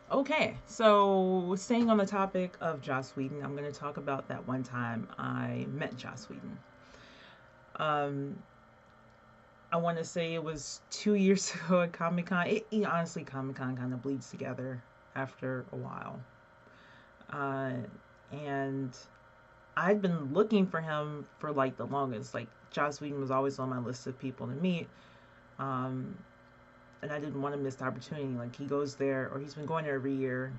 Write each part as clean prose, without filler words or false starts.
Okay, so staying on the topic of Joss Whedon, I'm going to talk about that one time I met Joss Whedon. Um, I want to say it was 2 years ago at Comic Con. Honestly, Comic Con kind of bleeds together after a while. Uh, and I'd been looking for him for like the longest. Like, Joss Whedon was always on my list of people to meet. Um, and I didn't want to miss the opportunity. Like, he goes there, or he's been going there every year,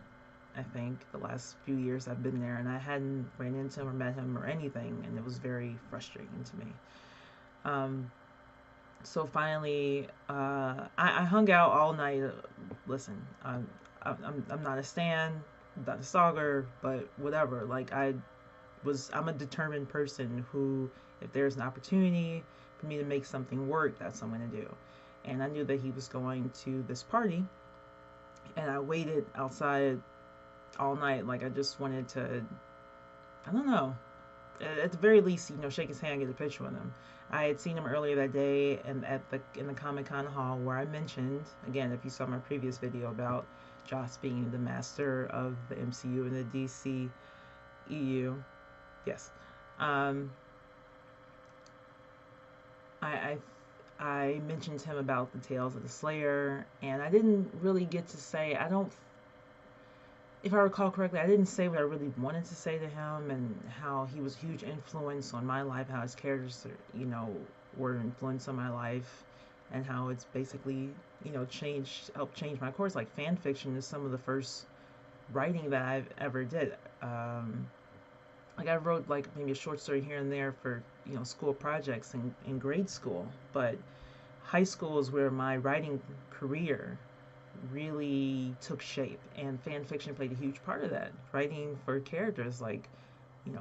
I think, the last few years I've been there, and I hadn't ran into him or met him or anything, and it was very frustrating to me. Um, so finally, I hung out all night. Listen, I'm not a stan, I'm not a stalker, but whatever. Like, I'm a determined person who, if there's an opportunity for me to make something work, that's what I'm going to do. And I knew that he was going to this party, and I waited outside all night. Like, I just wanted to, I don't know, at the very least, shake his hand, get a picture with him. I had seen him earlier that day, and in the Comic Con hall where I mentioned, again, if you saw my previous video about Joss being the master of the MCU and the DC EU, yes, um, I, I mentioned to him about the Tales of the Slayer, and I didn't really get to say, I don't, if I recall correctly, I didn't say what I really wanted to say to him, and how he was a huge influence on my life, how his characters, were an influence on my life, and how it's basically, helped change my course. Like, fan fiction is some of the first writing that I've ever did. Like, I wrote like maybe a short story here and there for, school projects in grade school, but high school is where my writing career really took shape, and fan fiction played a huge part of that. Writing for characters like,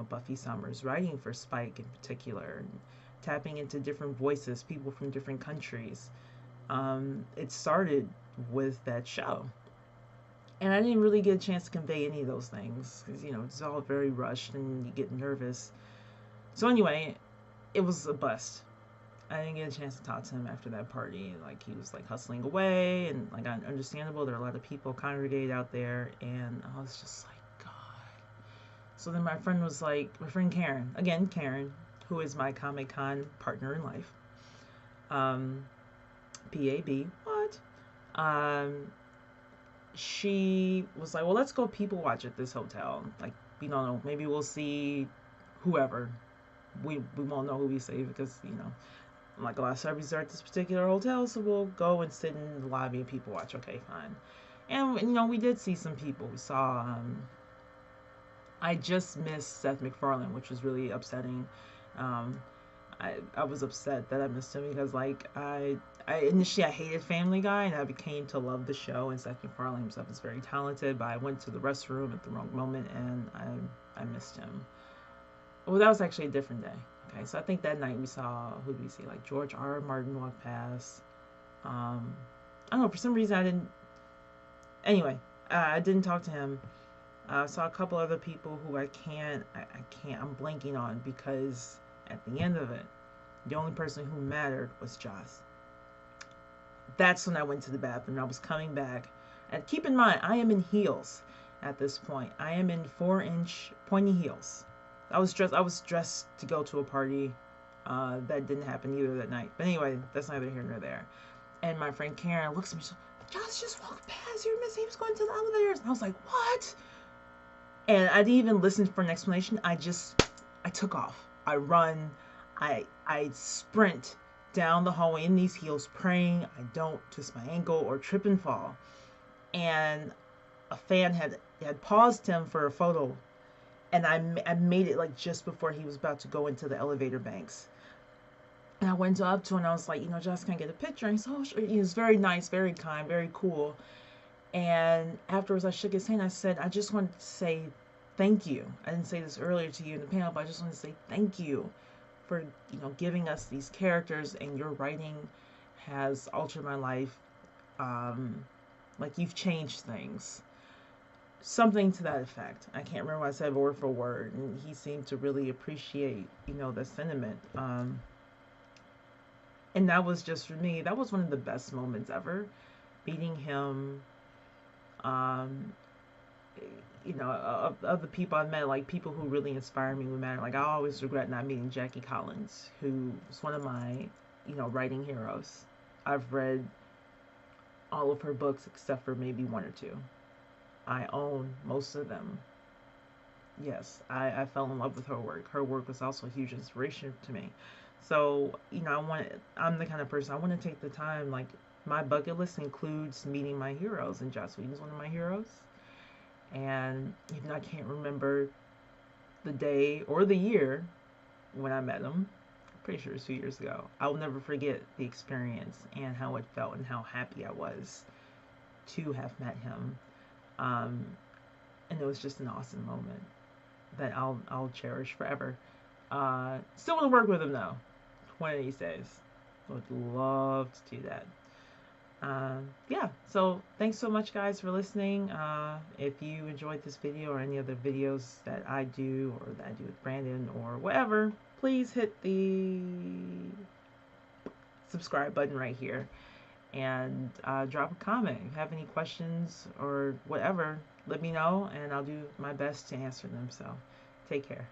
Buffy Summers, writing for Spike in particular, and tapping into different voices, people from different countries. It started with that show. And I didn't really get a chance to convey any of those things because, it's all very rushed and you get nervous. So, anyway, it was a bust. I didn't get a chance to talk to him after that party. Like, he was like hustling away, and like, understandable. There are a lot of people congregated out there, and I was just like, God. So then my friend Karen, again Karen, who is my Comic Con partner in life, um, PAB. What? Um, she was like, well, let's go people watch at this hotel. Like, we don't know, maybe we'll see whoever. We won't know who we see because, like, a lot of celebrities are at this particular hotel, so we'll go and sit in the lobby and people watch. Okay, fine. And, we did see some people. We saw, I just missed Seth MacFarlane, which was really upsetting. Um, I was upset that I missed him because, like, I initially I hated Family Guy, and I became to love the show. And Seth MacFarlane himself is very talented, but I went to the restroom at the wrong moment, and I missed him. Well, that was actually a different day. Okay, so I think that night we saw, who did we see? Like, George R. R. Martin walked past. I don't know, for some reason I didn't. Anyway, I didn't talk to him. I saw a couple other people who I can't, I'm blanking on, because at the end of it, the only person who mattered was Joss. That's when I went to the bathroom. I was coming back. And keep in mind, I am in heels at this point. I am in 4-inch pointy heels. I was dressed to go to a party. That didn't happen either that night. But anyway, that's neither here nor there. And my friend Karen looks at me. She's like, Josh just walked past. You're missing. He was going to the elevators. And I was like, what? And I didn't even listen for an explanation. I took off. I run. I sprint down the hallway in these heels, praying I don't twist my ankle or trip and fall. And a fan had paused him for a photo, and I made it like just before he was about to go into the elevator banks. And I went up to him and I was like, Josh, can I get a picture? And he said, oh, sure. He was very nice, very kind, very cool. And afterwards, I shook his hand. I said, I just wanted to say thank you. I didn't say this earlier to you in the panel, but I just wanted to say thank you for, giving us these characters, and your writing has altered my life. Like, you've changed things. Something to that effect. I can't remember what I said word for word. And he seemed to really appreciate, the sentiment. And that was just, for me, that was one of the best moments ever. Meeting him, You know, of the people I've met, like people who really inspire me with matter. Like I always regret not meeting Jackie Collins, who was one of my, writing heroes. I've read all of her books except for maybe one or two. I own most of them. Yes, I fell in love with her work. Her work was also a huge inspiration to me. So, I'm the kind of person I want to take the time, like, my bucket list includes meeting my heroes, and Joss Whedon's one of my heroes. And even though I can't remember the day or the year when I met him, I'm pretty sure it was 2 years ago, I will never forget the experience and how it felt and how happy I was to have met him. And it was just an awesome moment that I'll cherish forever. Still want to work with him though, one of these days. Would love to do that. Yeah, so thanks so much, guys, for listening. If you enjoyed this video or any other videos that I do or that I do with Brandon or whatever, please hit the subscribe button right here and drop a comment. If you have any questions or whatever, let me know and I'll do my best to answer them. So take care.